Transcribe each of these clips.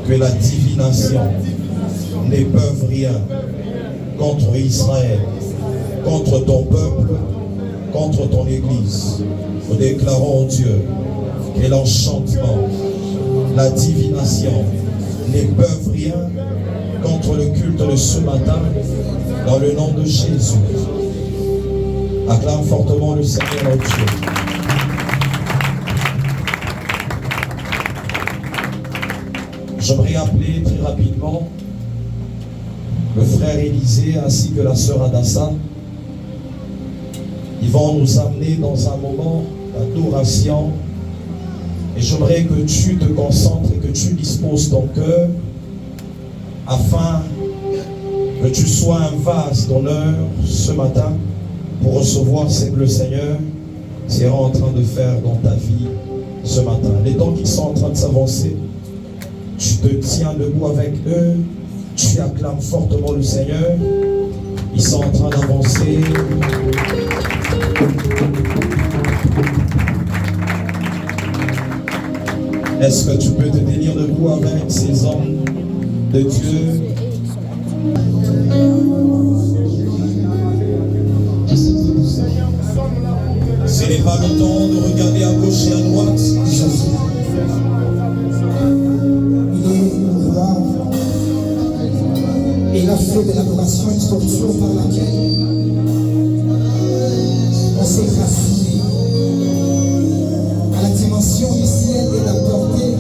que la divination n'épeuve rien contre Israël, contre ton peuple, contre ton Église. Nous déclarons, Dieu, que l'enchantement, la divination n'épeuve rien contre le culte de ce matin, dans le nom de Jésus. Acclame fortement le Seigneur notre Dieu. J'aimerais appeler très rapidement le frère Élisée ainsi que la sœur Adassa. Ils vont nous amener dans un moment d'adoration. Et j'aimerais que tu te concentres et que tu disposes ton cœur afin que tu sois un vase d'honneur ce matin pour recevoir ce que le Seigneur sera en train de faire dans ta vie ce matin. Les temps qui sont en train de s'avancer, tu te tiens debout avec eux, tu acclames fortement le Seigneur. Ils sont en train d'avancer. Est-ce que tu peux te tenir debout avec ces hommes de Dieu? Ce n'est pas le temps de regarder à gauche et à droite. Il a fait de l'adoration une structure par laquelle on s'est raffiné à la dimension du ciel et d'apporter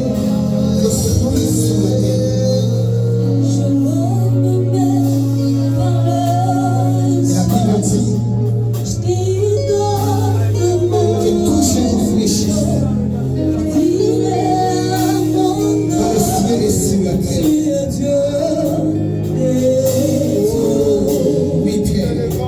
le fruit sur la terre. Et la Bible dit que tout ce qui réfléchit dans le ciel et sur la terre. Oui, Pierre.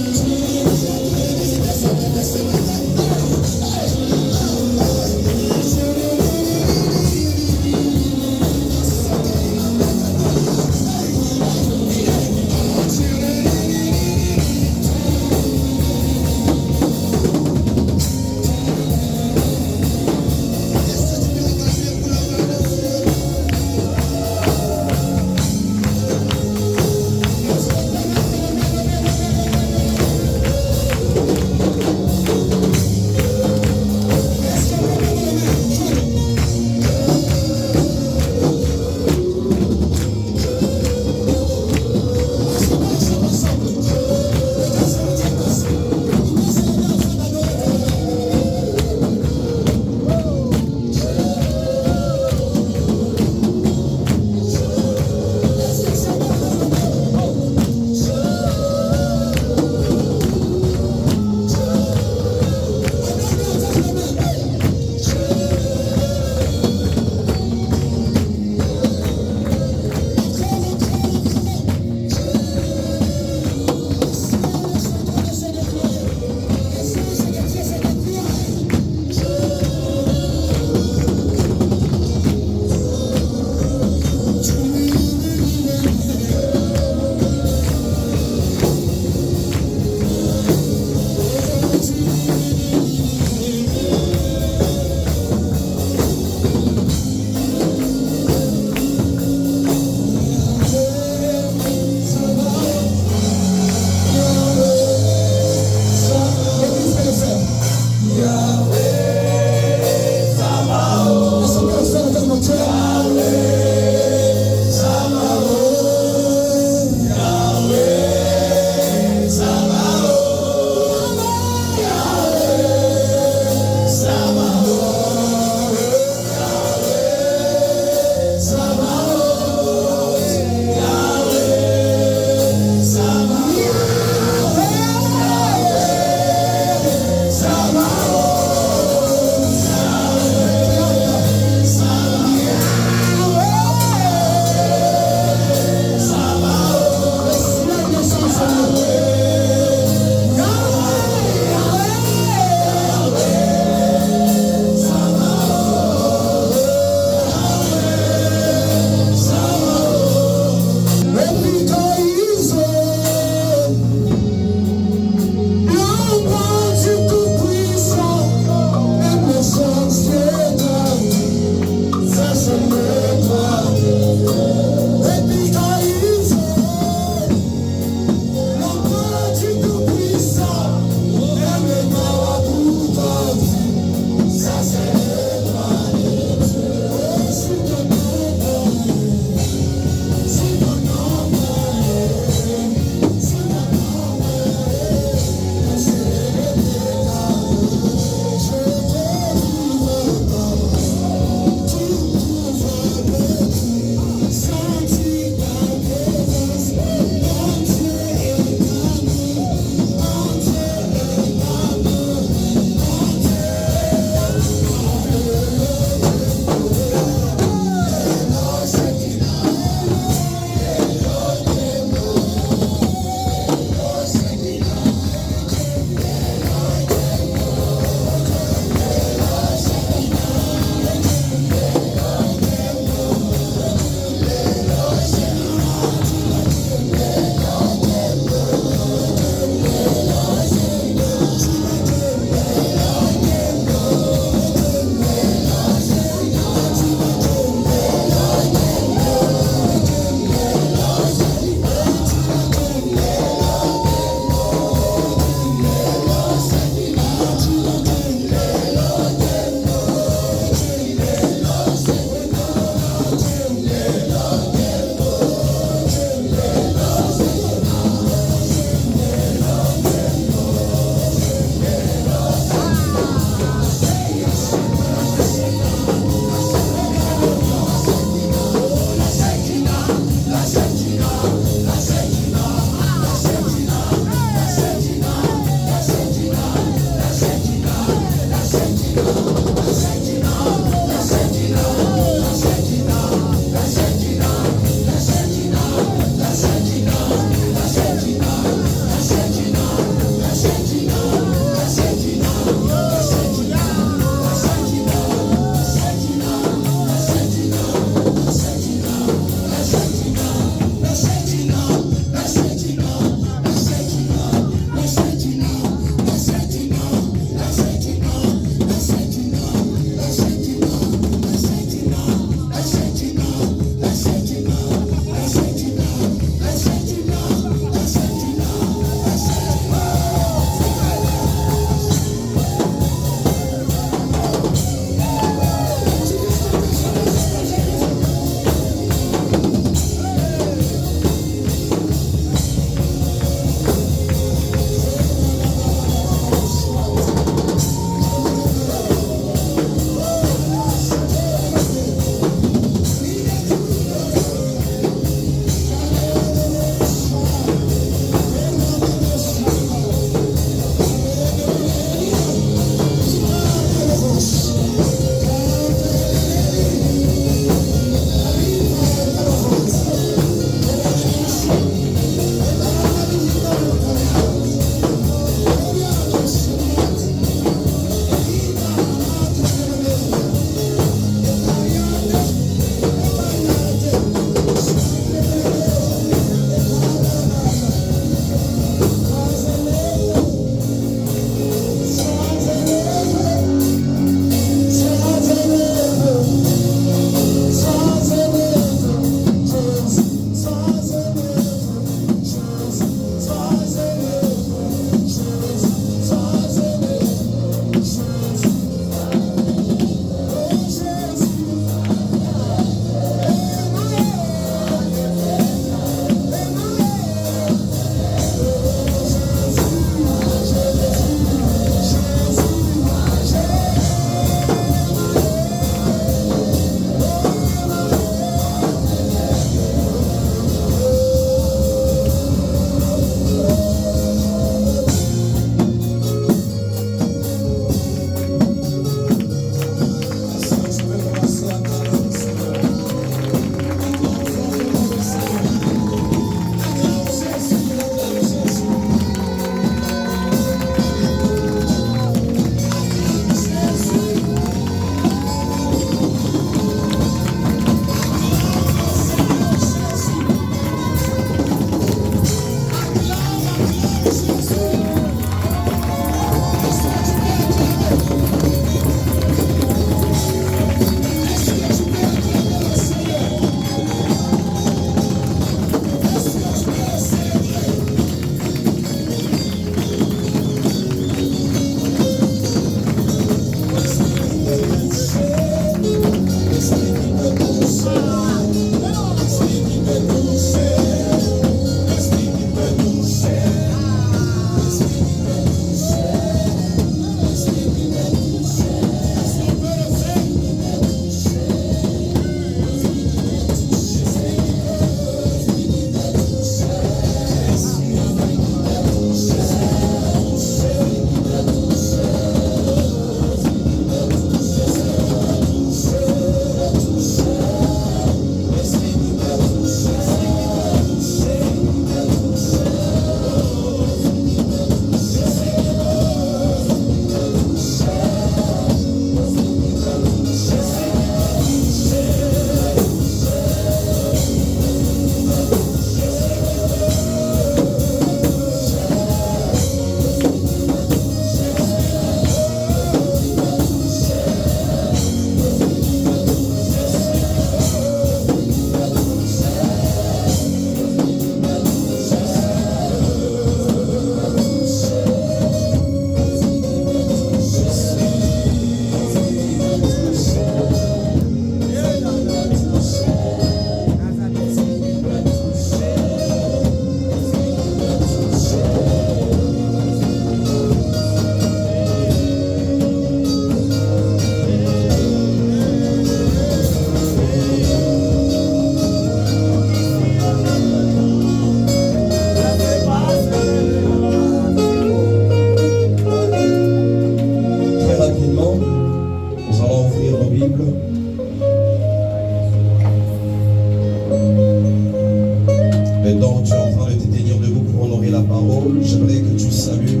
rôle, j'aimerais que tu salues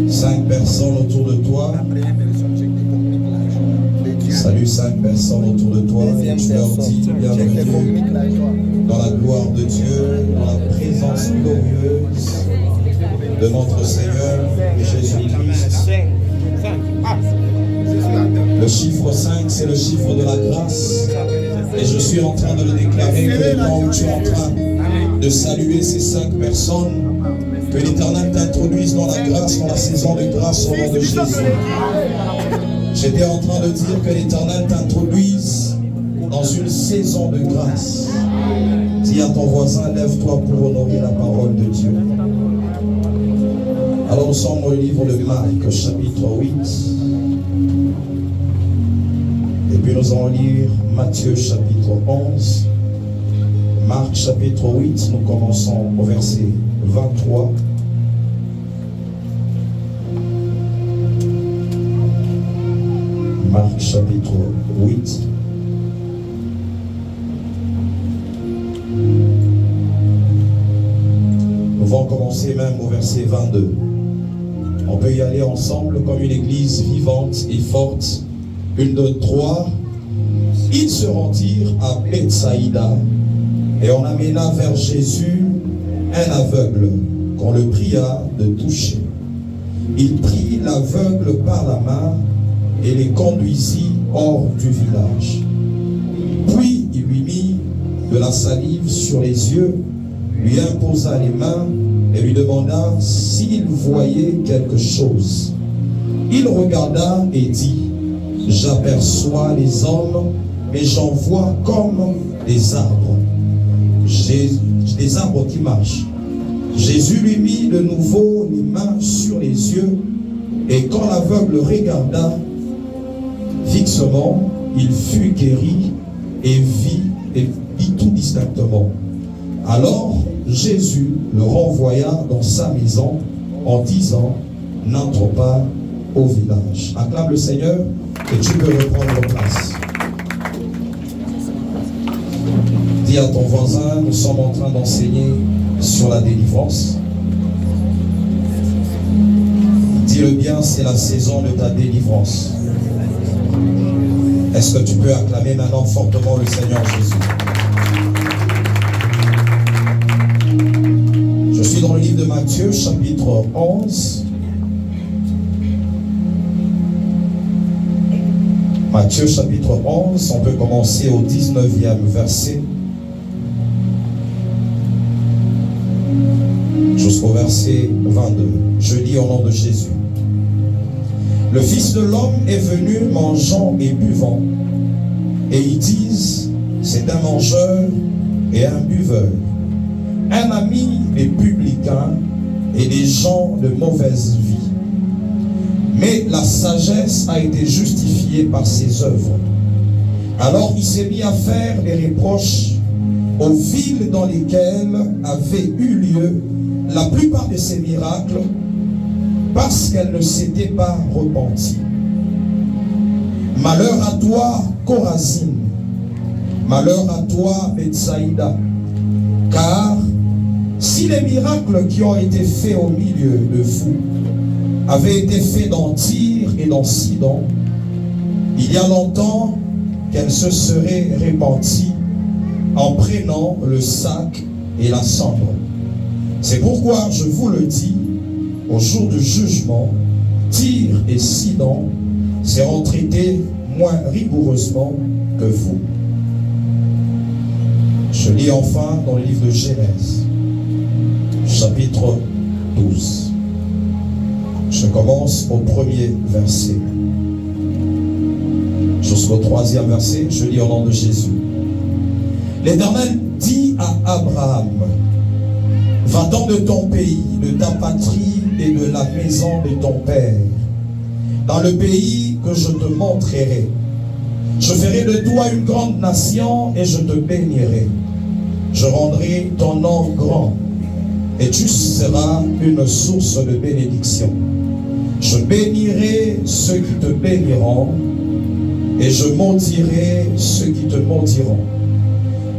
5 personnes autour de toi. Salue 5 personnes autour de toi et tu leur dis bienvenue dans la gloire de Dieu, dans la présence glorieuse de notre Seigneur Jésus-Christ. Le chiffre 5, c'est le chiffre de la grâce. Et je suis en train de le déclarer que le temps où tu es en train de saluer ces 5 personnes, que l'Éternel t'introduise dans la grâce, dans la saison de grâce au nom de Jésus. J'étais en train de dire que l'Éternel t'introduise dans une saison de grâce. Dis à ton voisin, lève-toi pour honorer la parole de Dieu. Alors nous sommes dans le livre de Marc, chapitre 8. Et puis nous allons lire Matthieu, chapitre 11. Marc, chapitre 8, nous commençons au verset 23. Marc, chapitre 8. Nous allons commencer même au verset 22. On peut y aller ensemble comme une église vivante et forte. 1, 2, 3. Ils se rendirent à Bethsaïda et on amena vers Jésus un aveugle qu'on le pria de toucher. Il prit l'aveugle par la main et les conduisit hors du village. Puis il lui mit de la salive sur les yeux, lui imposa les mains et lui demanda s'il voyait quelque chose. Il regarda et dit: j'aperçois les hommes, mais j'en vois comme des arbres. Des arbres qui marchent. Jésus lui mit de nouveau les mains sur les yeux, et quand l'aveugle regarda fixement, il fut guéri et vit tout distinctement. Alors Jésus le renvoya dans sa maison en disant: n'entre pas au village. Acclame le Seigneur et tu peux reprendre place. Dis à ton voisin, nous sommes en train d'enseigner sur la délivrance. Dis-le bien, c'est la saison de ta délivrance. Est-ce que tu peux acclamer maintenant fortement le Seigneur Jésus? Je suis dans le livre de Matthieu, chapitre 11. Matthieu, chapitre 11, on peut commencer au 19e verset jusqu'au verset 22. Je lis au nom de Jésus. Le Fils de l'homme est venu mangeant et buvant, et ils disent: c'est un mangeur et un buveur, un ami des publicains et des gens de mauvaise vie. Mais la sagesse a été justifiée par ses œuvres. Alors il s'est mis à faire des reproches aux villes dans lesquelles avaient eu lieu la plupart de ces miracles, parce qu'elles ne s'étaient pas repenties. Malheur à toi, Chorazine. Malheur à toi, Bethsaïda. Car si les miracles qui ont été faits au milieu de vous avaient été faits dans Tyr et dans Sidon, il y a longtemps qu'elles se seraient repenties en prenant le sac et la cendre. C'est pourquoi je vous le dis, au jour du jugement, Tyr et Sidon seront traités moins rigoureusement que vous. Je lis enfin dans le livre de Genèse, chapitre 12. Je commence au 1er verset jusqu'au 3e verset. Je lis au nom de Jésus. L'Éternel dit à Abraham: va-t'en de ton pays, de ta patrie et de la maison de ton père, dans le pays que je te montrerai. Je ferai de toi une grande nation et je te bénirai. Je rendrai ton nom grand et tu seras une source de bénédiction. Je bénirai ceux qui te béniront et je maudirai ceux qui te maudiront.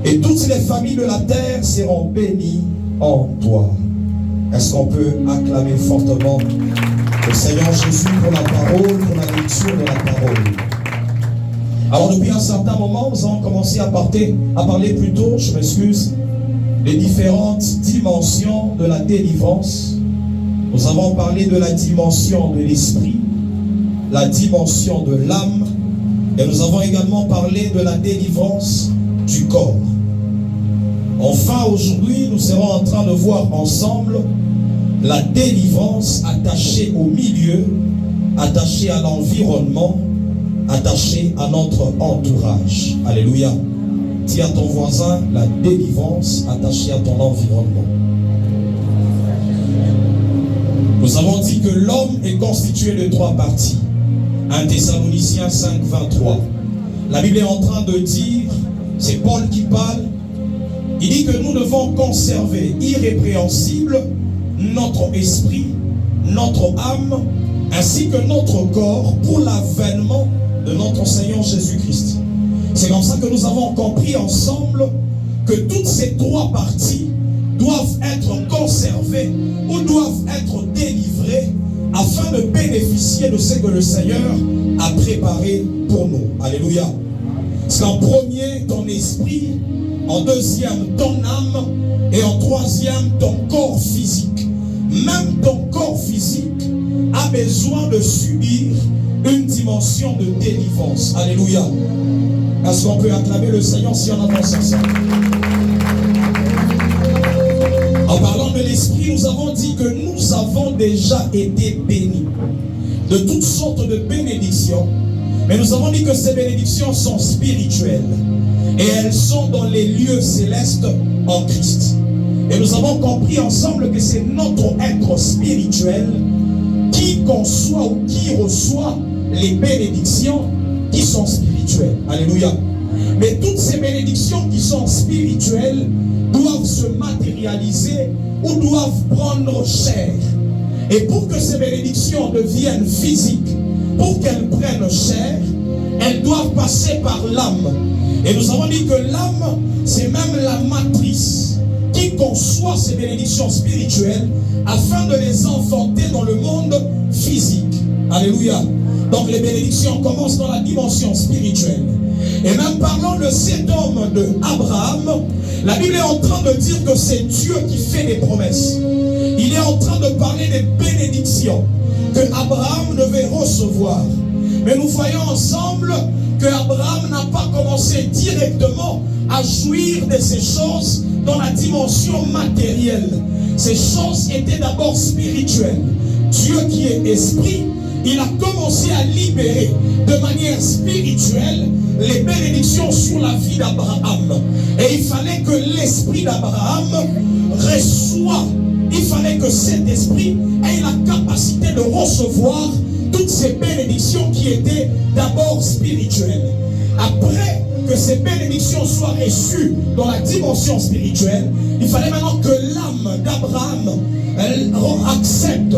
Et toutes les familles de la terre seront bénies en toi. Est-ce qu'on peut acclamer fortement le Seigneur Jésus pour la parole, pour la lecture de la parole? Alors depuis un certain moment, nous avons commencé à parler plutôt, je m'excuse, des différentes dimensions de la délivrance. Nous avons parlé de la dimension de l'esprit, la dimension de l'âme, et nous avons également parlé de la délivrance du corps. Enfin, aujourd'hui, nous serons en train de voir ensemble la délivrance attachée au milieu, attachée à l'environnement, attachée à notre entourage. Alléluia. Dis à ton voisin, la délivrance attachée à ton environnement. Nous avons dit que l'homme est constitué de 3 parties. 1 Thessaloniciens 5, 23. La Bible est en train de dire, c'est Paul qui parle, il dit que nous devons conserver irrépréhensible notre esprit, notre âme, ainsi que notre corps pour l'avènement de notre Seigneur Jésus-Christ. C'est comme ça que nous avons compris ensemble que toutes ces 3 parties doivent être conservées ou doivent être délivrées afin de bénéficier de ce que le Seigneur a préparé pour nous. Alléluia. C'est en premier ton esprit, en deuxième ton âme et en troisième ton corps physique. Même ton corps physique a besoin de subir une dimension de délivrance. Alléluia. Est-ce qu'on peut acclamer le Seigneur si on avance ensemble? En parlant de l'esprit, nous avons dit que nous avons déjà été bénis de toutes sortes de bénédictions. Mais nous avons dit que ces bénédictions sont spirituelles et elles sont dans les lieux célestes en Christ. Et nous avons compris ensemble que c'est notre être spirituel qui conçoit ou qui reçoit les bénédictions qui sont spirituelles. Alléluia. Mais toutes ces bénédictions qui sont spirituelles doivent se matérialiser ou doivent prendre chair. Et pour que ces bénédictions deviennent physiques, pour qu'elles prennent chair, elles doivent passer par l'âme. Et nous avons dit que l'âme, c'est même la matrice qui conçoit ces bénédictions spirituelles afin de les enfanter dans le monde physique. Alléluia. Donc les bénédictions commencent dans la dimension spirituelle. Et même parlant de cet homme de Abraham, la Bible est en train de dire que c'est Dieu qui fait des promesses. Il est en train de parler des bénédictions que Abraham devait recevoir. Mais nous voyons ensemble que Abraham n'a pas commencé directement à jouir de ces choses dans la dimension matérielle. Ces choses étaient d'abord spirituelles. Dieu qui est esprit, il a commencé à libérer de manière spirituelle les bénédictions sur la vie d'Abraham. Et il fallait que l'esprit d'Abraham reçoive, il fallait que cet esprit ait la capacité de recevoir toutes ces bénédictions qui étaient d'abord spirituelles. Après que ces bénédictions soient reçues dans la dimension spirituelle, il fallait maintenant que l'âme d'Abraham accepte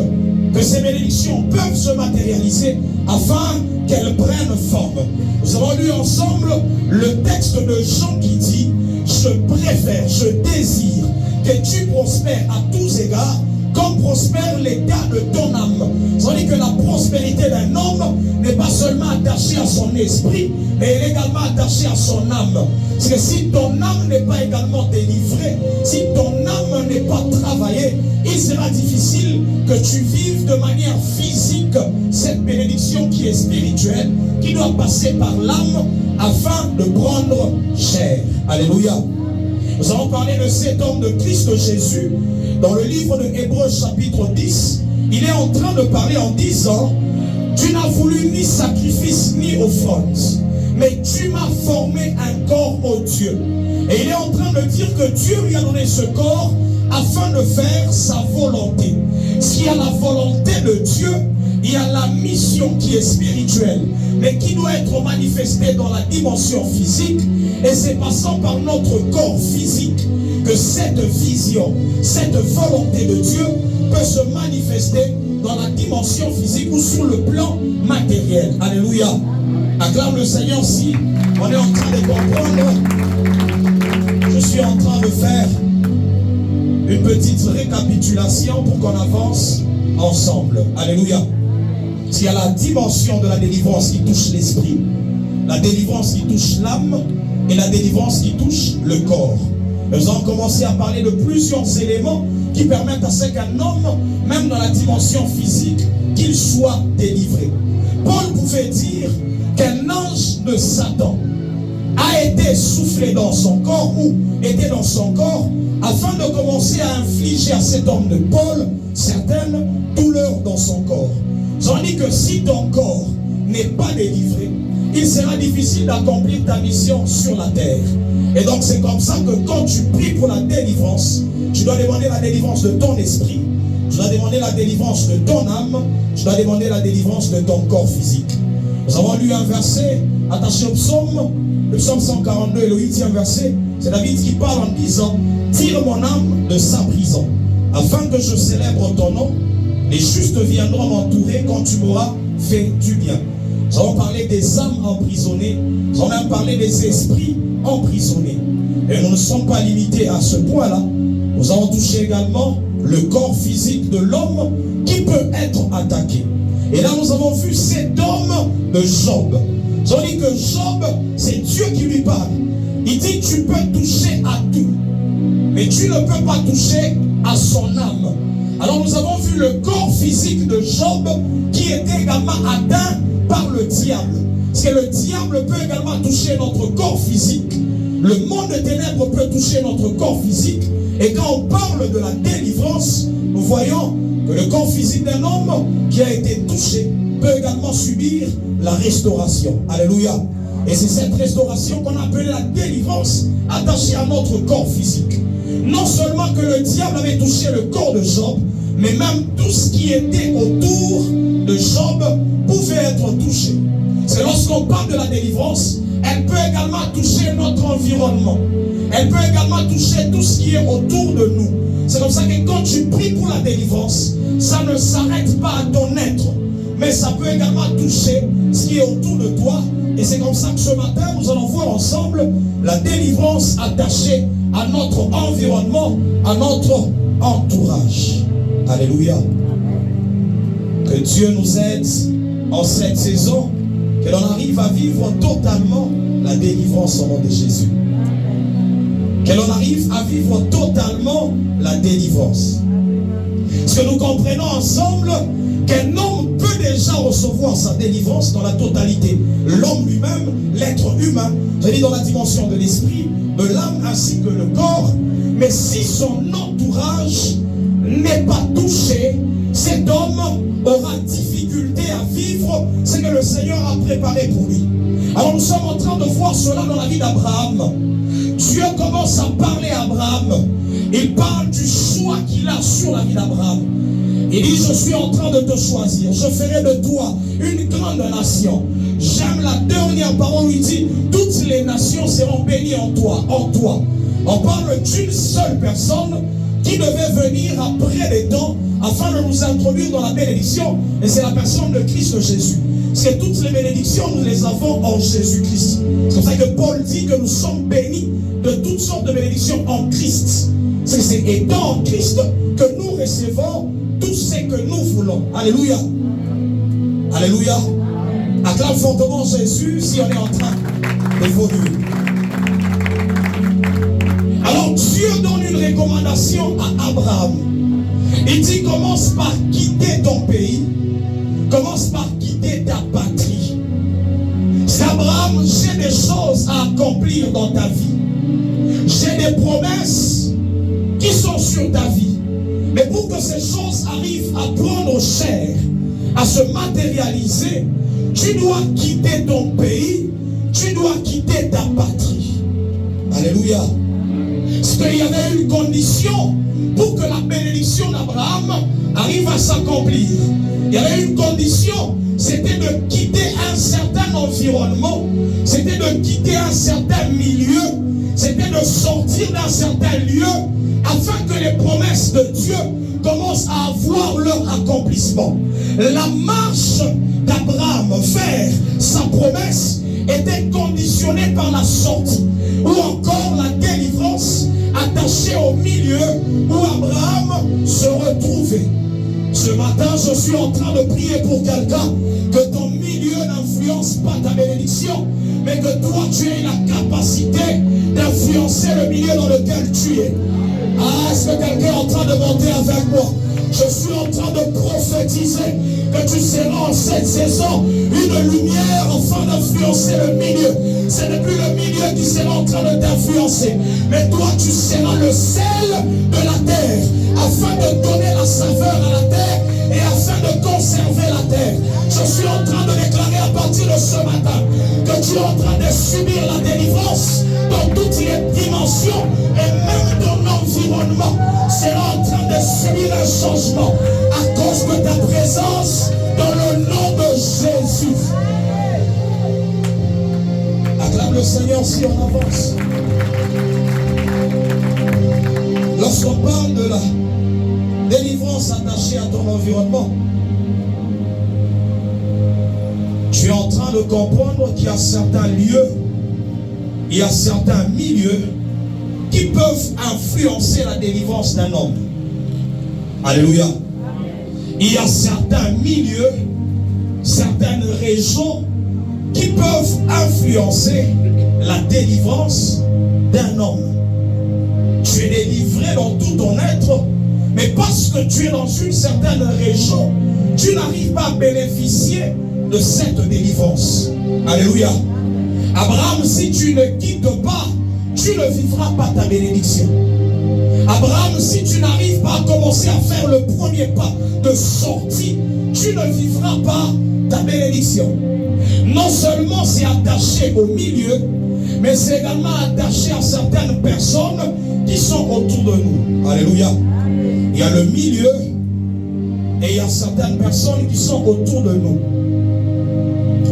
que ces bénédictions peuvent se matérialiser afin qu'elles prennent forme. Nous avons lu ensemble le texte de Jean qui dit « Je préfère, je désire que tu prospères à tous égards comme prospère l'état de ton âme. » Ça veut dire que la prospérité d'un homme n'est pas seulement attachée à son esprit, mais elle est également attachée à son âme. Parce que si ton âme n'est pas également délivrée, si ton âme n'est pas travaillée, il sera difficile que tu vives de manière physique cette bénédiction qui est spirituelle, qui doit passer par l'âme afin de prendre chair. Alléluia. Nous allons parler de cet homme de Christ Jésus. Dans le livre de Hébreux chapitre 10, il est en train de parler en disant « Tu n'as voulu ni sacrifice ni offrande, mais tu m'as formé un corps, ô Dieu. » Et il est en train de dire que Dieu lui a donné ce corps afin de faire sa volonté. S'il y a la volonté de Dieu, il y a la mission qui est spirituelle, mais qui doit être manifestée dans la dimension physique. Et c'est passant par notre corps physique que cette vision, cette volonté de Dieu peut se manifester dans la dimension physique ou sur le plan matériel. Alléluia. Acclame le Seigneur si on est en train de comprendre. Je suis en train de faire une petite récapitulation pour qu'on avance ensemble. Alléluia. Il y a la dimension de la délivrance qui touche l'esprit, la délivrance qui touche l'âme et la délivrance qui touche le corps. Nous allons commencer à parler de plusieurs éléments qui permettent à ce qu'un homme, même dans la dimension physique, qu'il soit délivré. Paul pouvait dire qu'un ange de Satan a été soufflé dans son corps ou était dans son corps afin de commencer à infliger à cet homme de Paul certaines douleurs dans son corps. J'en dis que si ton corps n'est pas délivré, il sera difficile d'accomplir ta mission sur la terre. Et donc c'est comme ça que quand tu pries pour la délivrance, tu dois demander la délivrance de ton esprit, tu dois demander la délivrance de ton âme, tu dois demander la délivrance de ton corps physique. Nous avons lu un verset attaché au psaume, le psaume 142 et le 8e verset. C'est David qui parle en disant: tire mon âme de sa prison, afin que je célèbre ton nom. Les justes viendront m'entourer quand tu m'auras fait du bien. Nous avons parlé des âmes emprisonnées, nous avons même parlé des esprits emprisonnés. Et nous ne sommes pas limités à ce point-là. Nous avons touché également le corps physique de l'homme qui peut être attaqué. Et là, nous avons vu cet homme de Job. Nous avons dit que Job, c'est Dieu qui lui parle. Il dit: tu peux toucher à tout, mais tu ne peux pas toucher à son âme. Alors nous avons vu le corps physique de Job qui était également atteint par le diable. Parce que le diable peut également toucher notre corps physique. Le monde des ténèbres peut toucher notre corps physique. Et quand on parle de la délivrance, nous voyons que le corps physique d'un homme qui a été touché peut également subir la restauration. Alléluia. Et c'est cette restauration qu'on appelle la délivrance attachée à notre corps physique. Non seulement que le diable avait touché le corps de Job, mais même tout ce qui était autour de Job pouvait être touché. C'est lorsqu'on parle de la délivrance, elle peut également toucher notre environnement. Elle peut également toucher tout ce qui est autour de nous. C'est comme ça que quand tu pries pour la délivrance, ça ne s'arrête pas à ton être, mais ça peut également toucher ce qui est autour de toi. Et c'est comme ça que ce matin, nous allons voir ensemble la délivrance attachée à notre environnement, à notre entourage. Alléluia. Que Dieu nous aide en cette saison, que l'on arrive à vivre totalement la délivrance au nom de Jésus. Que l'on arrive à vivre totalement la délivrance. Parce que nous comprenons ensemble qu'un homme peut déjà recevoir sa délivrance dans la totalité. L'homme lui-même, l'être humain, je dis dans la dimension de l'esprit, de l'âme ainsi que le corps. Mais si son entourage n'est pas touché, cet homme aura difficulté à vivre ce que le Seigneur a préparé pour lui. Alors nous sommes en train de voir cela dans la vie d'Abraham. Dieu commence à parler à Abraham. Il parle du choix qu'il a sur la vie d'Abraham. Il dit: je suis en train de te choisir. Je ferai de toi une grande nation. J'aime la dernière parole où il dit: toutes les nations seront bénies en toi. En toi. On parle d'une seule personne qui devait venir après les temps afin de nous introduire dans la bénédiction. Et c'est la personne de Christ Jésus. C'est toutes les bénédictions, nous les avons en Jésus-Christ. C'est pour ça que Paul dit que nous sommes bénis de toutes sortes de bénédictions en Christ. C'est étant en Christ que nous recevons tout ce que nous voulons. Alléluia. Alléluia. Acclame fortement Jésus si on est en train d'évoluer. Alors Dieu donne une recommandation à Abraham. Il dit: commence par quitter ton pays. Commence par quitter ta patrie. C'est Abraham, j'ai des choses à accomplir dans ta vie. J'ai des promesses qui sont sur ta vie. Mais pour que ces choses arrivent à prendre chair, à se matérialiser, tu dois quitter ton pays, tu dois quitter ta patrie. Alléluia. Parce qu'il y avait une condition pour que la bénédiction d'Abraham arrive à s'accomplir. Il y avait une condition, c'était de quitter un certain environnement, c'était de quitter un certain milieu, c'était de sortir d'un certain lieu afin que les promesses de Dieu commencent à avoir leur accomplissement. La marche d'Abraham vers sa promesse était conditionnée par la sortie ou encore la délivrance attaché au milieu où Abraham se retrouvait. Ce matin, je suis en train de prier pour quelqu'un, que ton milieu n'influence pas ta bénédiction, mais que toi, tu aies la capacité d'influencer le milieu dans lequel tu es. Ah, est-ce que quelqu'un est en train de monter avec moi? Je suis en train de prophétiser que tu seras en cette saison une lumière afin d'influencer le milieu. Ce n'est plus le milieu qui sera en train de t'influencer, mais toi tu seras le sel de la terre afin de donner la saveur à la terre et afin de conserver la terre. Je suis en train de déclarer à partir de ce matin que tu es en train de subir la délivrance dans toutes les dimensions et même ton environnement sera en train de subir un changement à cause de ta présence dans le nom de Jésus. Acclame le Seigneur si on avance. Lorsqu'on parle de la délivrance attachée à ton environnement, tu es en train de comprendre qu'il y a certains lieux, il y a certains milieux qui peuvent influencer la délivrance d'un homme. Alléluia. Il y a certains milieux, certaines régions qui peuvent influencer la délivrance d'un homme. Tu es délivré dans tout ton être, mais parce que tu es dans une certaine région, tu n'arrives pas à bénéficier de cette délivrance. Alléluia. Abraham, si tu ne quittes pas, tu ne vivras pas ta bénédiction. Abraham, si tu n'arrives pas à commencer à faire le premier pas de sortie, tu ne vivras pas ta bénédiction. Non seulement c'est attaché au milieu, mais c'est également attaché à certaines personnes qui sont autour de nous. Alléluia. Il y a le milieu et il y a certaines personnes qui sont autour de nous.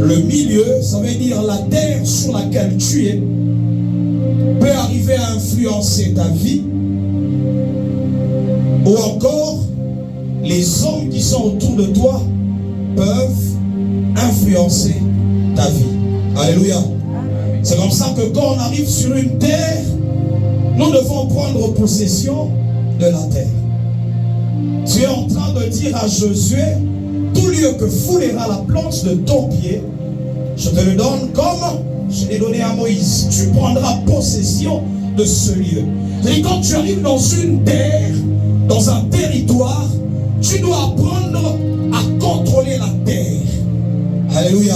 Le milieu, ça veut dire la terre sur laquelle tu es, peut arriver à influencer ta vie, ou encore les hommes qui sont autour de toi peuvent influencer ta vie. Alléluia. C'est comme ça que quand on arrive sur une terre, nous devons prendre possession de la terre. Tu es en train de dire à Josué, tout lieu que foulera la planche de ton pied, je te le donne comme je l'ai donné à Moïse. Tu prendras possession de ce lieu. Et quand tu arrives dans une terre, dans un territoire, tu dois apprendre à contrôler la terre. Alléluia.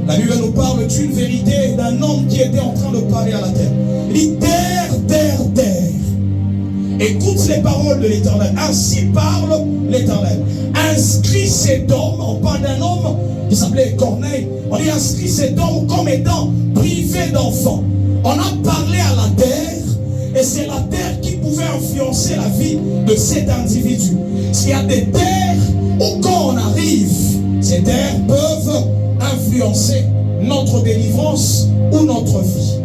La Bible nous parle d'une vérité d'un homme qui était en train de parler à la terre. Il dit terre, terre, terre. Écoute les paroles de l'Éternel. Ainsi parle l'Éternel. Inscris cet homme, on parle d'un homme qui s'appelait Corneille. On dit inscrit cet homme comme étant privé d'enfants. On a parlé à la terre et c'est la terre qui pouvait influencer la vie de cet individu. S'il y a des terres où quand on arrive, ces terres peuvent influencer notre délivrance ou notre vie.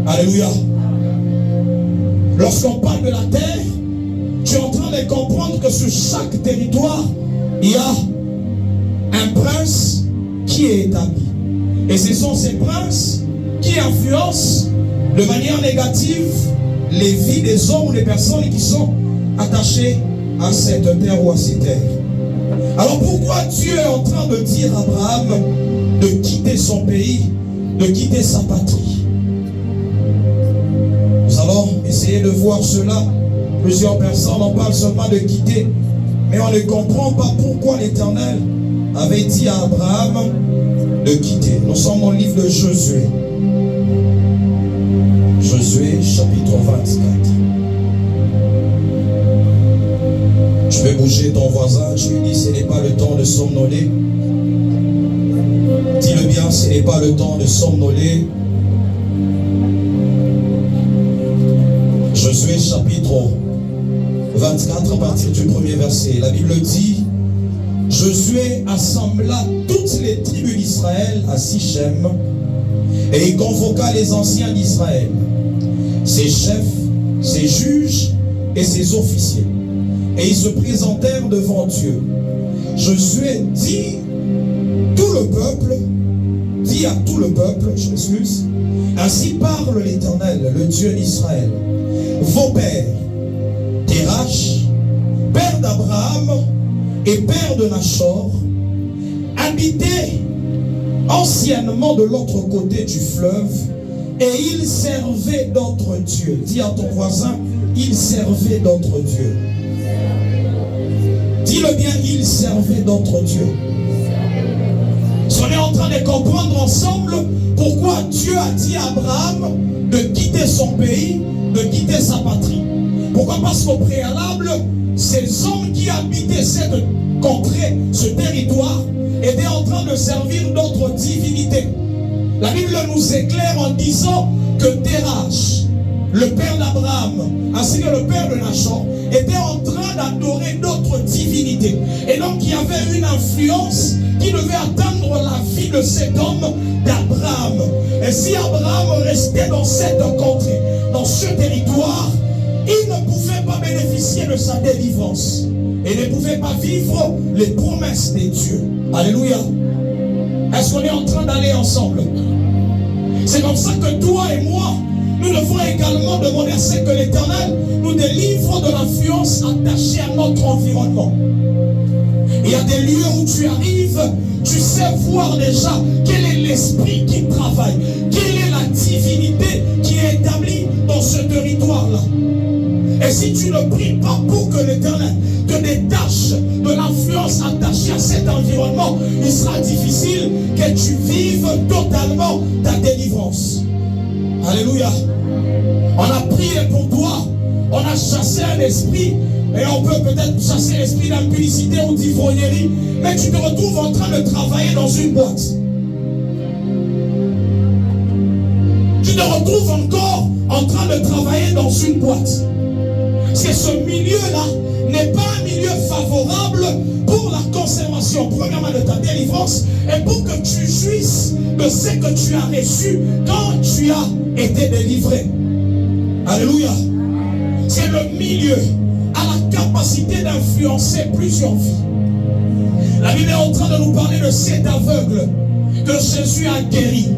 Alléluia. Lorsqu'on parle de la terre, tu es en train de comprendre que sur chaque territoire, il y a un prince qui est établi. Et ce sont ces princes qui influencent de manière négative les vies des hommes ou des personnes qui sont attachées à cette terre ou à ces terres. Alors pourquoi Dieu est en train de dire à Abraham de quitter son pays, de quitter sa patrie? Nous allons essayer de voir cela. Plusieurs personnes en parlent seulement de quitter, mais on ne comprend pas pourquoi l'Éternel avait dit à Abraham de quitter. Nous sommes au livre de Josué. Josué chapitre 24. Je vais bouger ton voisin, tu lui dis ce n'est pas le temps de somnoler. Dis-le bien, ce n'est pas le temps de somnoler. Josué chapitre 24 à partir du premier verset. La Bible dit, Josué assembla toutes les tribus d'Israël à Sichem et il convoqua les anciens d'Israël, ses chefs, ses juges et ses officiers. Et ils se présentèrent devant Dieu. Josué dit à tout le peuple, je m'excuse, ainsi parle l'Éternel, le Dieu d'Israël. vos pères, Terach, père d'Abraham et père de Nachor, habitaient anciennement de l'autre côté du fleuve, et ils servaient d'autres dieux. Dis à ton voisin, ils servaient d'autres dieux. Dis-le bien, ils servaient d'autres dieux. On est en train de comprendre ensemble pourquoi Dieu a dit à Abraham de quitter son pays, de quitter sa patrie. Pourquoi? Parce qu'au préalable, ces hommes qui habitaient cette contrée, ce territoire, étaient en train de servir d'autres divinités. La Bible nous éclaire en disant que Terach, le père d'Abraham, ainsi que le père de Nachor, étaient en train d'adorer d'autres divinités. Et donc il y avait une influence qui devait atteindre la vie de cet homme d'Abraham. Et si Abraham restait dans cette contrée, dans ce territoire, il ne pouvait pas bénéficier de sa délivrance. Et ne pouvait pas vivre les promesses des dieux. Alléluia. Est-ce qu'on est en train d'aller ensemble? C'est comme ça que toi et moi, nous devons également demander à ce que l'Éternel nous délivre de l'influence attachée à notre environnement. Il y a des lieux où tu arrives, tu sais voir déjà quel est l'esprit qui travaille, quelle est la divinité qui est établie dans ce territoire-là. Et si tu ne pries pas pour que l'Éternel te détache de l'influence attachée à cet environnement, il sera difficile que tu vives totalement ta délivrance. Alléluia. On a prié pour toi, on a chassé un esprit, et on peut peut-être chasser l'esprit d'impudicité ou d'ivrognerie, mais tu te retrouves en train de travailler dans une boîte. Tu te retrouves encore en train de travailler dans une boîte. C'est ce milieu-là n'est pas un milieu favorable pour la conservation, premièrement, de ta délivrance, et pour que tu jouisses de ce que tu as reçu quand tu as été délivré. Alléluia. C'est le milieu à la capacité d'influencer plusieurs vies. La Bible est en train de nous parler de cet aveugle que Jésus a guéri.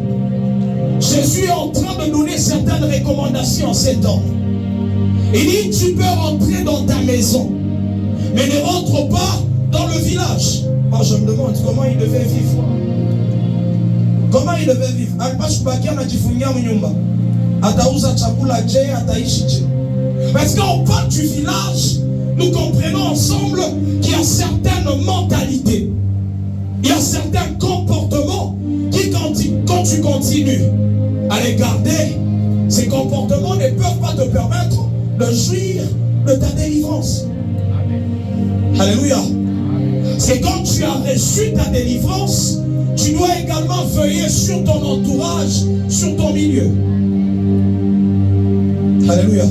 Jésus est en train de donner certaines recommandations à cet homme. Il dit, tu peux rentrer dans ta maison, mais ne rentre pas dans le village. Moi, je me demande comment il devait vivre. Comment il devait vivre? Parce qu'on parle du village, nous comprenons ensemble qu'il y a certaines mentalités, il y a certains comportements qui, quand tu continues à les garder, ces comportements ne peuvent pas te permettre de jouir de ta délivrance. Alléluia. C'est quand tu as reçu ta délivrance, tu dois également veiller sur ton entourage, sur ton milieu. Alléluia.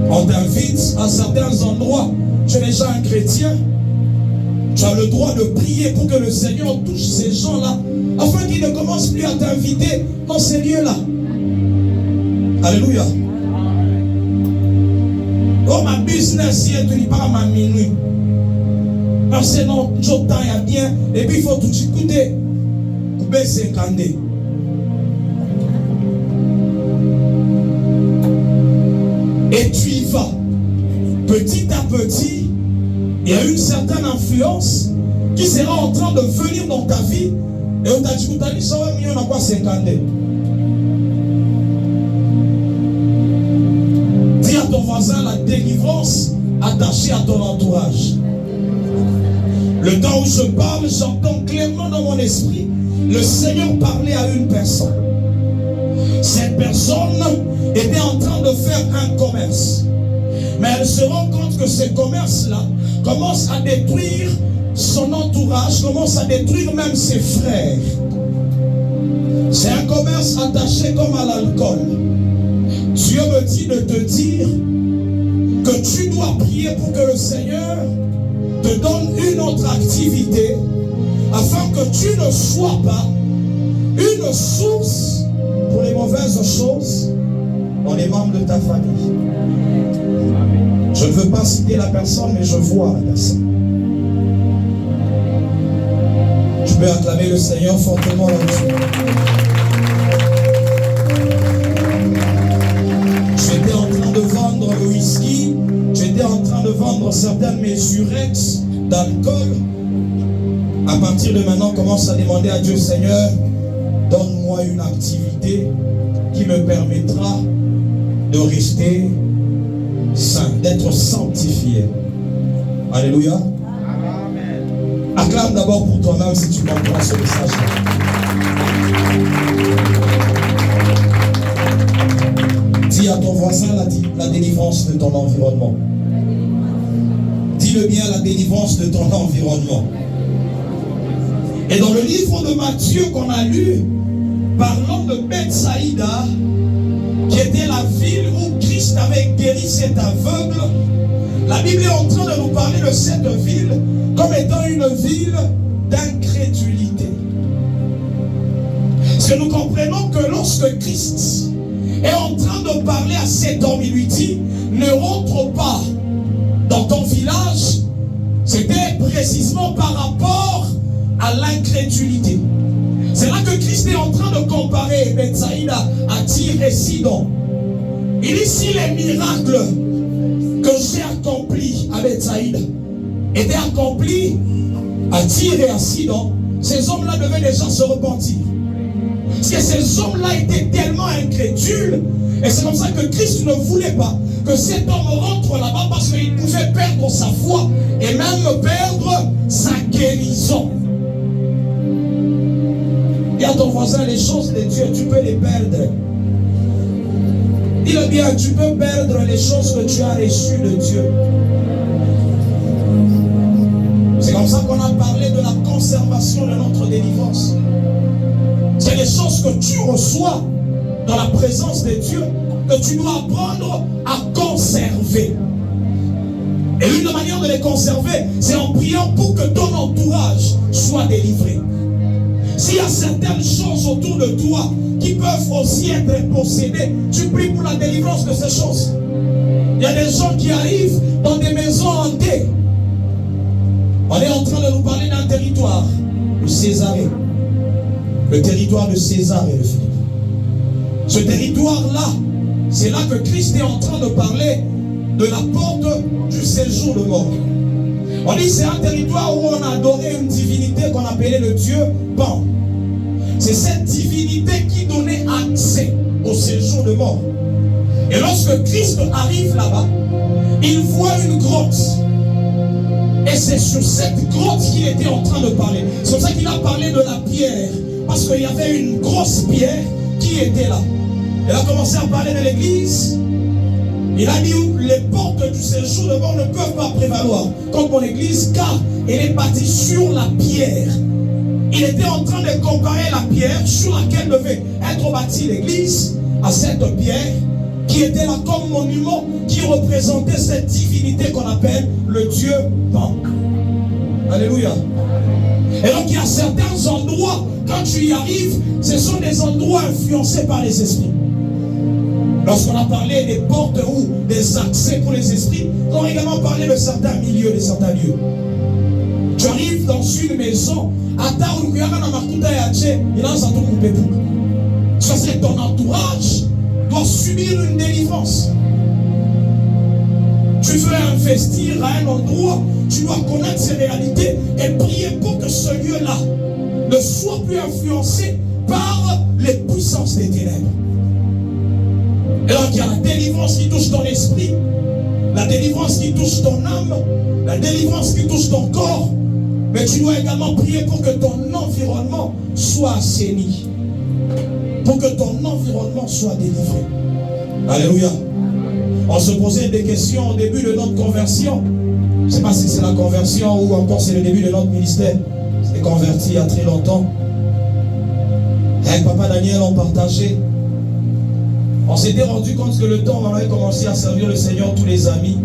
On t'invite à certains endroits, tu es déjà un chrétien, tu as le droit de prier pour que le Seigneur touche ces gens-là, afin qu'ils ne commencent plus à t'inviter dans ces lieux-là. Alléluia. Oh, ma business, tu dis pas ma minuit. Parce que non, je temps y a bien, et puis il faut tout écouter. Pour baisser un candé. Et tu y vas. Petit à petit, il y a une certaine influence qui sera en train de venir dans ta vie. Et on t'a dit, ça va mieux, on a quoi 50. Dis à ton voisin la délivrance attachée à ton entourage. Le temps où je parle, j'entends clairement dans mon esprit le Seigneur parler à une personne. Cette personne était en train de faire un commerce. Mais elle se rend compte que ce commerce-là commence à détruire son entourage, commence à détruire même ses frères. C'est un commerce attaché comme à l'alcool. Dieu me dit de te dire que tu dois prier pour que le Seigneur te donne une autre activité afin que tu ne sois pas une source pour les mauvaises choses dans les membres de ta famille. Je ne veux pas citer la personne, mais je vois la personne. Tu peux acclamer le Seigneur fortement là-dessus. vendre le whisky, tu étais en train de vendre certaines mesurettes d'alcool. À partir de maintenant, commence à demander à Dieu, Seigneur, donne-moi une activité qui me permettra de rester saint, d'être sanctifié. Alléluia. Amen. Acclame d'abord pour toi-même si tu comprends ce message-là. Dis à ton voisin la délivrance de ton environnement. Dis-le bien, la délivrance de ton environnement. Et dans le livre de Matthieu qu'on a lu, parlant de Bethsaïda, qui était la ville où Christ avait guéri cet aveugle, la Bible est en train de nous parler de cette ville comme étant une ville d'incrédulité. Parce que nous comprenons que lorsque Christ est en train de parler à cet homme, il lui dit, ne rentre pas dans ton village. C'était précisément par rapport à l'incrédulité. C'est là que Christ est en train de comparer Bethsaïda à Tyr et Sidon. Il dit, si les miracles que j'ai accomplis à Bethsaïda étaient accomplis à Tyr et à Sidon, ces hommes-là devaient déjà se repentir. Parce que ces hommes-là étaient tellement incrédules, et c'est comme ça que Christ ne voulait pas que cet homme rentre là-bas, parce qu'il pouvait perdre sa foi et même perdre sa guérison. Et à ton voisin, les choses de Dieu, tu peux les perdre. Dis-le bien, tu peux perdre les choses que tu as reçues de Dieu. C'est comme ça qu'on a parlé de la conservation de notre délivrance. C'est les choses que tu reçois dans la présence de Dieu que tu dois apprendre à conserver. Et l'une des manières de les conserver, c'est en priant pour que ton entourage soit délivré. S'il y a certaines choses autour de toi qui peuvent aussi être possédées, tu pries pour la délivrance de ces choses. Il y a des gens qui arrivent dans des maisons hantées. On est en train de nous parler d'un territoire, le Césarée. Le territoire de César et de Philippe. Ce territoire-là, c'est là que Christ est en train de parler de la porte du séjour de mort. On dit que c'est un territoire où on a adoré une divinité qu'on appelait le dieu Pan. C'est cette divinité qui donnait accès au séjour de mort. Et lorsque Christ arrive là-bas, il voit une grotte. Et c'est sur cette grotte qu'il était en train de parler. C'est pour ça qu'il a parlé de la pierre. Parce qu'il y avait une grosse pierre qui était là. Il a commencé à parler de l'église. Il a dit les portes du séjour de mort ne peuvent pas prévaloir contre mon église, car elle est bâtie sur la pierre. Il était en train de comparer la pierre sur laquelle devait être bâtie l'église à cette pierre qui était là comme monument qui représentait cette divinité qu'on appelle le Dieu Pan. Alléluia. Et donc il y a certains endroits, quand tu y arrives, ce sont des endroits influencés par les esprits. Lorsqu'on a parlé des portes ou des accès pour les esprits, on a également parlé de certains milieux, de certains lieux. Tu arrives dans une maison, ça c'est ton entourage doit subir une délivrance. Tu veux investir à un endroit, tu dois connaître ces réalités et prier pour que ce lieu-là ne soit plus influencé par les puissances des ténèbres. Et donc il y a la délivrance qui touche ton esprit, la délivrance qui touche ton âme, la délivrance qui touche ton corps, mais tu dois également prier pour que ton environnement soit assaini, pour que ton environnement soit délivré. Alléluia. On se posait des questions au début de notre conversion. Je ne sais pas si c'est la conversion ou encore c'est le début de notre ministère. C'est converti il y a très longtemps. Avec Papa Daniel, on partageait. On s'était rendu compte que le temps où on avait commencé à servir le Seigneur, tous les amis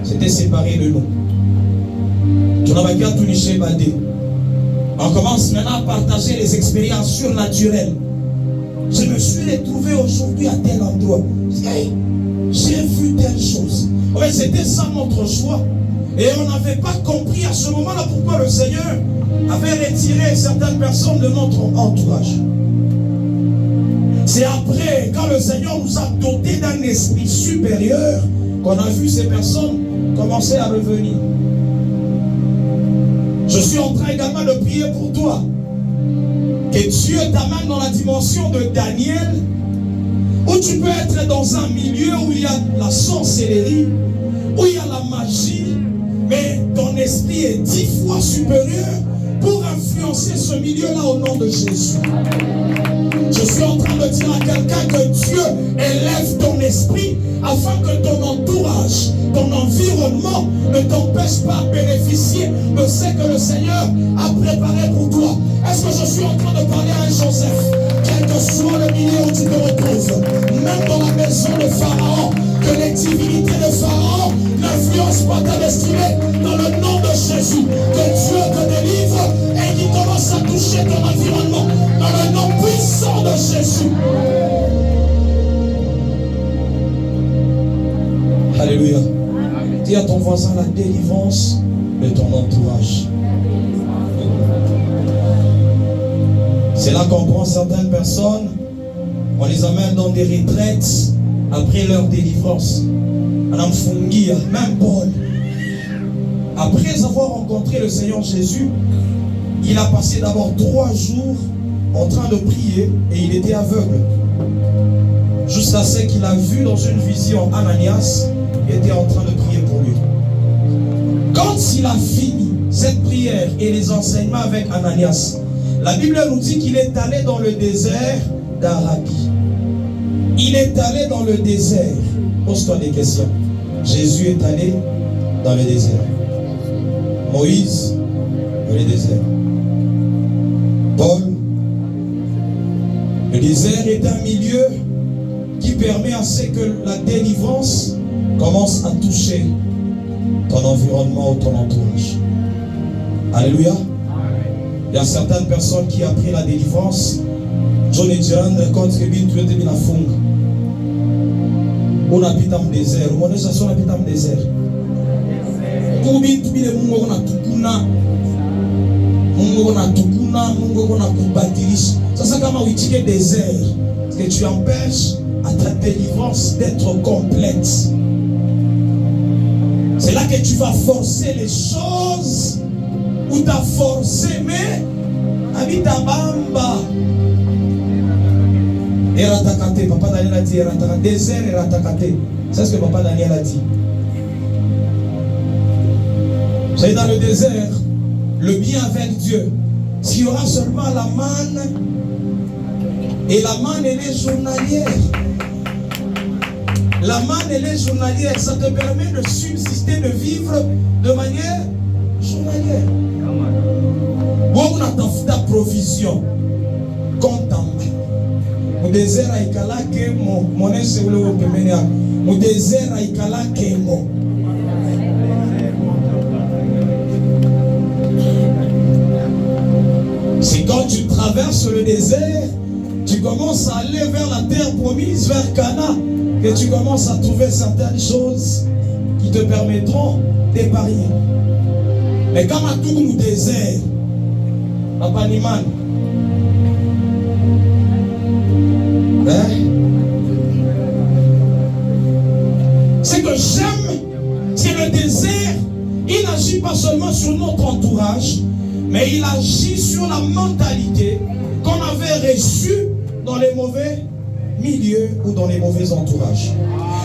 s'étaient séparés de nous. On commence maintenant à partager les expériences surnaturelles. Je me suis retrouvé aujourd'hui à tel endroit. J'ai vu telle chose. Ouais, c'était ça notre choix. Et on n'avait pas compris à ce moment-là pourquoi le Seigneur avait retiré certaines personnes de notre entourage. C'est après, quand le Seigneur nous a dotés d'un esprit supérieur, qu'on a vu ces personnes commencer à revenir. Je suis en train également de prier pour toi. Que Dieu t'amène dans la dimension de Daniel, où tu peux être dans un milieu où il y a la sorcellerie, où il y a la magie, mais ton esprit est 10 fois supérieur pour influencer ce milieu-là au nom de Jésus. Je suis en train de dire à quelqu'un que Dieu élève ton esprit afin que ton entourage, ton environnement ne t'empêche pas de bénéficier de ce que le Seigneur a préparé pour toi. Est-ce que je suis en train de parler à un Joseph? Quel que soit le milieu où tu te retrouves, même dans la maison de Pharaon, que les divinités de Pharaon n'influencent pas ta destinée dans le nom de Jésus. Que Dieu te délivre et qu'il commence à toucher ton environnement dans le nom puissant de Jésus. Alléluia. Dis à ton voisin la délivrance de ton entourage. C'est là qu'on prend certaines personnes, on les amène dans des retraites après leur délivrance. Madame Fungia, même Paul, après avoir rencontré le Seigneur Jésus, il a passé d'abord 3 jours en train de prier et il était aveugle. Jusqu'à ce qu'il a vu dans une vision Ananias était en train de prier pour lui. Quand il a fini cette prière et les enseignements avec Ananias, la Bible nous dit qu'il est allé dans le désert d'Arabie. Il est allé dans le désert. Pose-toi des questions. Jésus est allé dans le désert. Moïse, dans le désert. Paul, le désert est un milieu qui permet à ce que la délivrance commence à toucher ton environnement ou ton entourage. Alléluia. Il y a certaines personnes qui, après la délivrance, John et Jiran racontent que bien tu es dans la funga. On habite dans le désert. On est sur habite dans le désert. Pour bien tu es mungo na tukuna, mungo na tukuna, mungo na kubatiris. Ça c'est comme un ticket désert. Parce que tu empêches à ta délivrance d'être complète. C'est là que tu vas forcer les choses. Ou t'as forcé, mais habite à Bamba. Eratakate, papa Daniel a dit Eratakate, désert Eratakate. C'est ce que papa Daniel a dit. C'est dans le désert, le bien avec Dieu. S'il y aura seulement la manne, et la manne elle est journalière. La manne elle est journalière, ça te permet de subsister, de vivre de manière journalière. On a ta provision. Content. Mon désert a ikala ke mon ese ule wo pemenia. Mon désert a ikala ke mo. C'est quand tu traverses le désert, tu commences à aller vers la terre promise, vers Cana, que tu commences à trouver certaines choses qui te permettront d'épargner. Mais quand on tourne au désert, Papa Niman, c'est que j'aime, c'est le désert, il n'agit pas seulement sur notre entourage, mais il agit sur la mentalité qu'on avait reçue dans les mauvais milieux ou dans les mauvais entourages.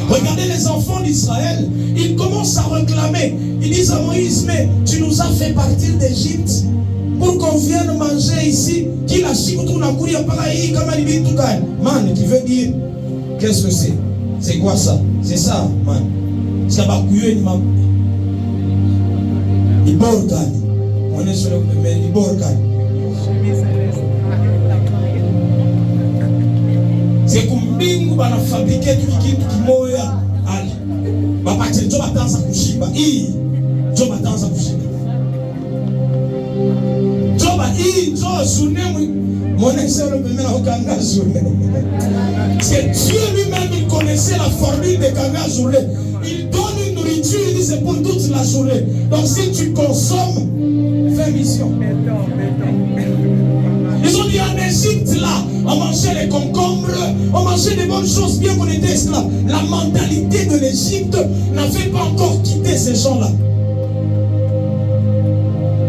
Regardez les enfants d'Israël, ils commencent à réclamer. Ils disent à Moïse, mais tu nous as fait partir d'Égypte pour qu'on vienne manger ici. Man, qui veut dire, qu'est-ce que c'est? C'est quoi ça? C'est ça, man. C'est on est sur le c'est comme bingu bana fabriquer kitu kimoya ali bapate njo batanza kushiba hii njo batanza kushiba njo njo journée mon excellent le na okanga journée c'est Dieu lui-même il connaissait la formule de kanga journée il donne une nourriture il dit c'est pour toute la journée donc si tu consommes fais mission ils ont dit en Égypte là on mangeait les concombres, on mangeait des bonnes choses bien qu'on était esclaves. La mentalité de l'Égypte n'avait pas encore quitté ces gens-là.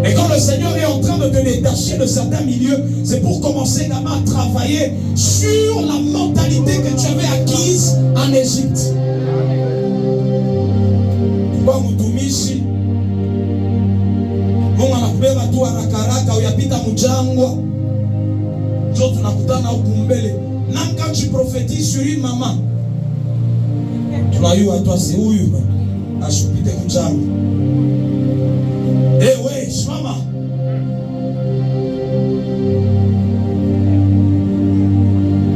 Et quand le Seigneur est en train de te détacher de certains milieux, c'est pour commencer à travailler sur la mentalité que tu avais acquise en Égypte. Quand tu prophétises sur une maman, tu l'as eu à toi, c'est où? Eh ouais, maman.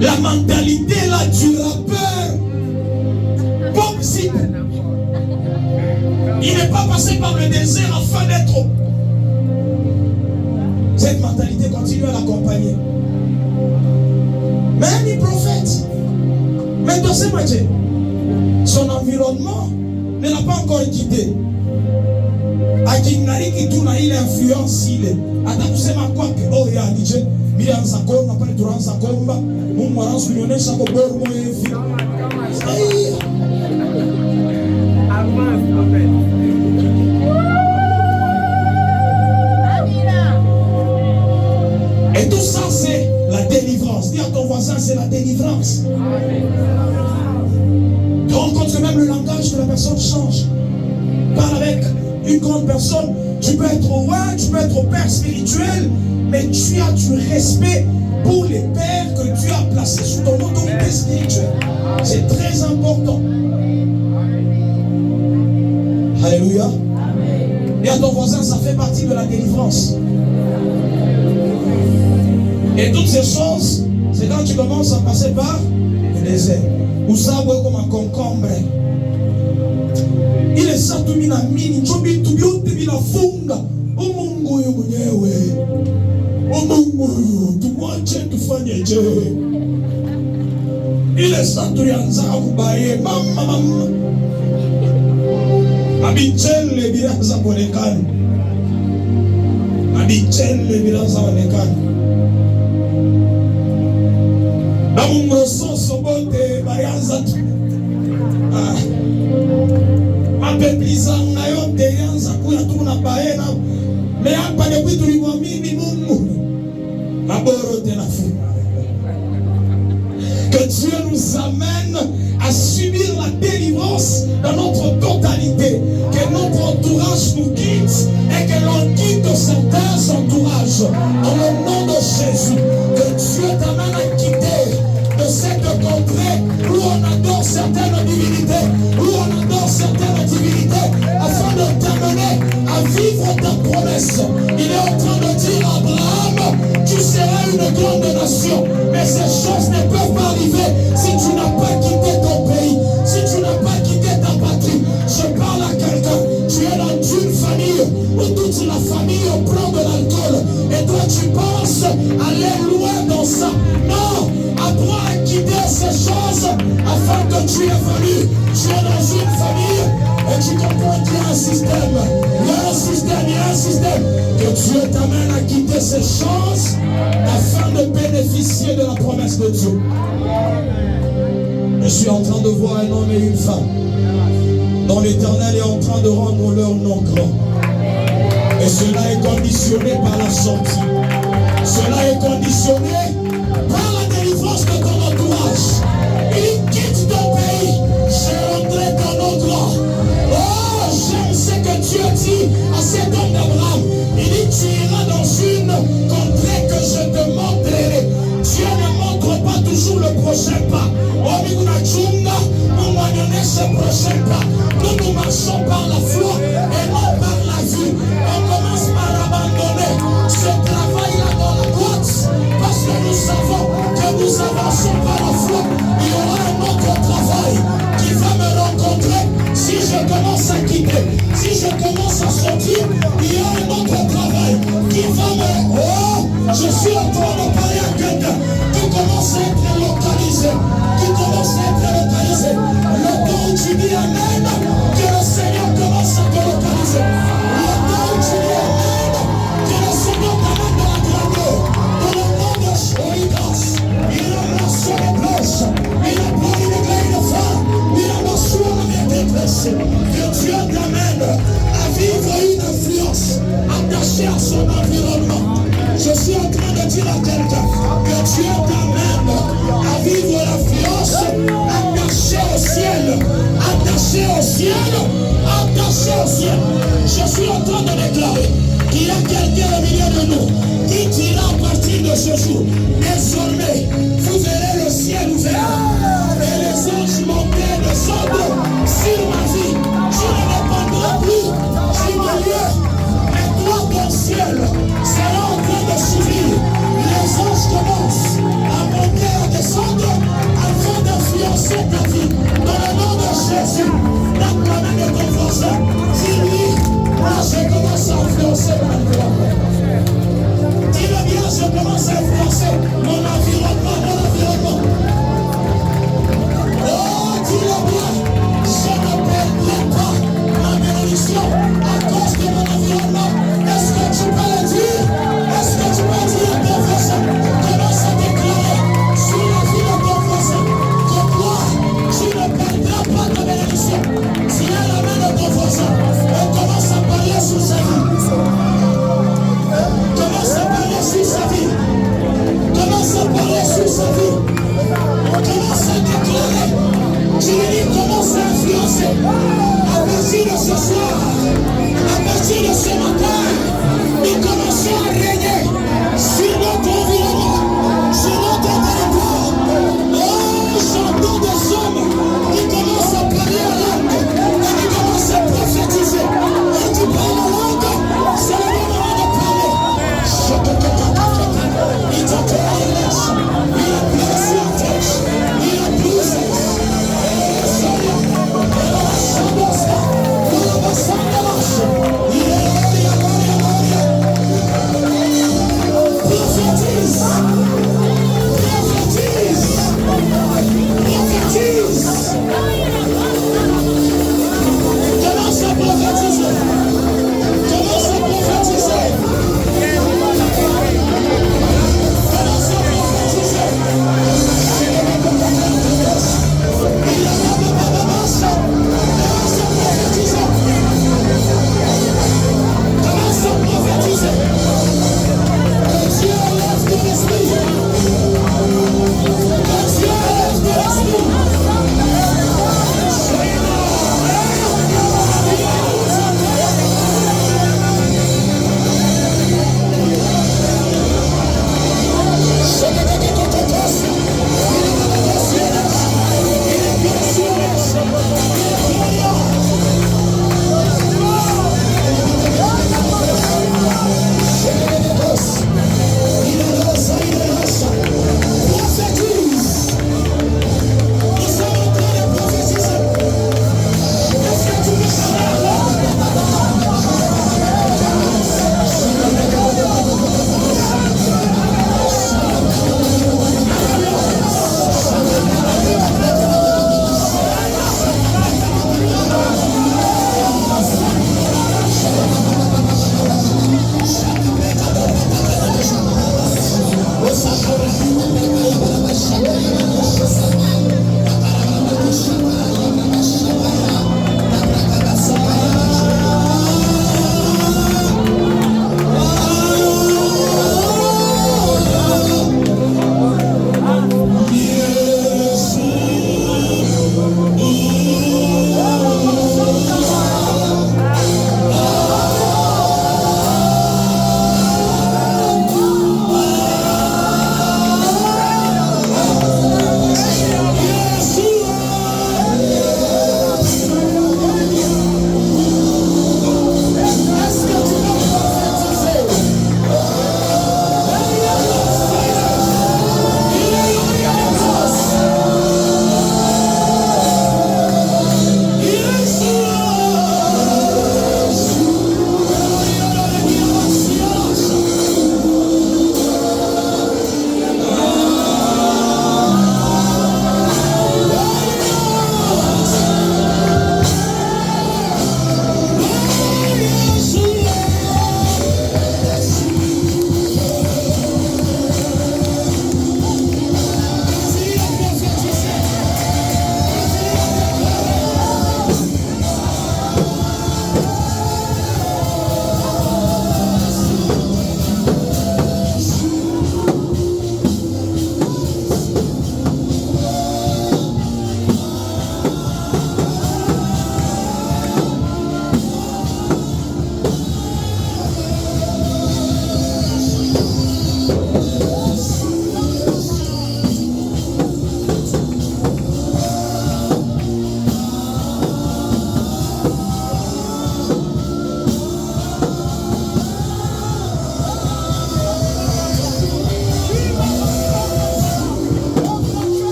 La mentalité là du rappeur, Pop Zip, il n'est pas passé par le désert afin d'être. Cette mentalité continue à l'accompagner. Même il prophète. Mais dans ce matin, son environnement ne l'a pas encore quitté. Akinari qui tourne, il influence, il est. Attends, tu sais ma quoi que oh ya DJ, Miriam Sakon, n'a pas le Touran Sakomba, mon moran souillonné, Sako Bormo et Fi. Et tout ça, c'est la délivrance. Dis à ton voisin, c'est la délivrance. Tu rends compte que même le langage de la personne change. Parle avec une grande personne, tu peux être roi, tu peux être père spirituel, mais tu as du respect pour les pères que Dieu a placés sous ton autorité spirituelle. C'est très important. Alléluia. Et à ton voisin, ça fait partie de la délivrance. Et toutes ces choses, c'est quand tu commences à passer par le désert. Ou ça, comme un concombre. Il est ça tout mina mini, chobi tu biote bila funga. O Mungu yo mwenyewe. O Mungu tumwache tufanye je. Il est ça tu yanza kubaye mama. Abichele bilaza bonekani. Abichele bilaza bonekani. Namungo soso bote bayanza tu. Mapeplisanga yote yanza kuya tuna baena. Me hapa ne kwitu liwamini Mungu. Maboro tena fu. Que Dieu nous amène à subir la délivrance dans notre totalité. Que notre entourage nous quitte et que l'on quitte certains entourages. Dans le nom de Jésus, que Dieu t'amène à quitter de cette contrée où on adore certaines divinités, où on adore certaines divinités, afin de t'amener à vivre ta promesse. Il est en train de dire à Abraham, tu seras une grande nation, mais ces choses ne peuvent pas arriver si tu n'as pas quitté ton pays, si tu n'as pas quitté ta patrie. Je parle à quelqu'un, tu es dans une famille où toute la famille prend de l'alcool, et toi tu penses aller loin dans ça. Non, apprends à quitter ces choses afin que tu évolues. Tu es dans une famille et tu comprends qu'il y a un système. Il y a un système, il y a un système. Que Dieu t'amène à quitter ces choses afin de bénéficier de la promesse de Dieu. Je suis en train de voir un homme et une femme dont l'Éternel est en train de rendre leur nom grand. Et cela est conditionné par la sortie. Cela est conditionné par la délivrance de ton entourage. Il quitte ton pays. J'ai rentré ton nom grand. Oh, j'aime ce que Dieu dit à cet homme d'Abraham. Il dit, tu iras dans une contrée que je te montrerai. Dieu ne montre pas toujours le prochain pas. Oh, Miguna Chunga, nous moignonnons ce prochain pas. Nous marchons par la foi et non par la vue. On commence par abandonner ce travail-là dans la boîte parce que nous savons que nous avançons par la foi. Il y aura un autre travail qui va me rencontrer si je commence à quitter, si je commence à sortir. Il y a un autre travail qui va me... Oh, je suis en train de parler à quelqu'un qui commence à être localisé, qui commence à être localisé. Le temps où tu dis Amen, que le Seigneur commence attaché à son environnement. Je suis en train de dire à quelqu'un que Dieu t'amène à vivre la fiance attachée au ciel. Attaché au ciel.